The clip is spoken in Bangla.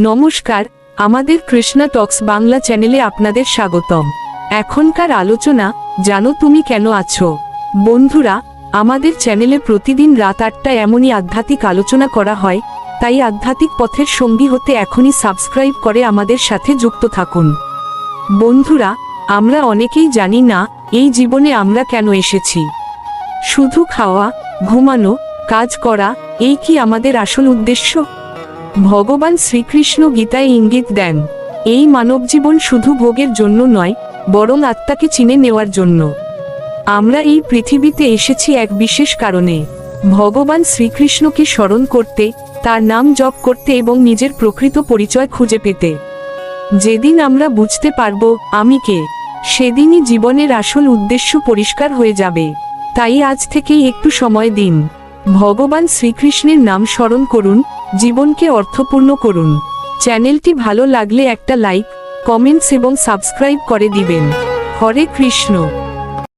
নমস্কার, আমাদের কৃষ্ণা টক্স বাংলা চ্যানেলে আপনাদের স্বাগতম। এখনকার আলোচনা, জানো তুমি কেন আছো? বন্ধুরা, আমাদের চ্যানেলে প্রতিদিন রাত 8টায় এমনই আধ্যাত্মিক আলোচনা করা হয়, তাই আধ্যাত্মিক পথের সঙ্গী হতে এখনই সাবস্ক্রাইব করে আমাদের সাথে যুক্ত থাকুন। বন্ধুরা, আমরা অনেকেই জানি না এই জীবনে আমরা কেন এসেছি। শুধু খাওয়া, ঘুমানো, কাজ করা, এই কি আমাদের আসল উদ্দেশ্য? ভগবান শ্রীকৃষ্ণ গীতায় ইঙ্গিত দেন, এই মানবজীবন শুধু ভোগের জন্য নয়, বরং আত্মাকে চিনে নেওয়ার জন্য। আমরা এই পৃথিবীতে এসেছি এক বিশেষ কারণে, ভগবান শ্রীকৃষ্ণকে স্মরণ করতে, তার নাম জপ করতে এবং নিজের প্রকৃত পরিচয় খুঁজে পেতে। যেদিন আমরা বুঝতে পারব আমি কে, সেদিনই জীবনের আসল উদ্দেশ্য পরিষ্কার হয়ে যাবে। তাই আজ থেকেই একটু সময় দিন, ভগবান শ্রীকৃষ্ণের নাম স্মরণ করুন, জীবনকে অর্থপূর্ণ করুন। চ্যানেলটি ভালো লাগলে একটা লাইক, কমেন্টস এবং সাবস্ক্রাইব করে দিবেন। হরে কৃষ্ণ।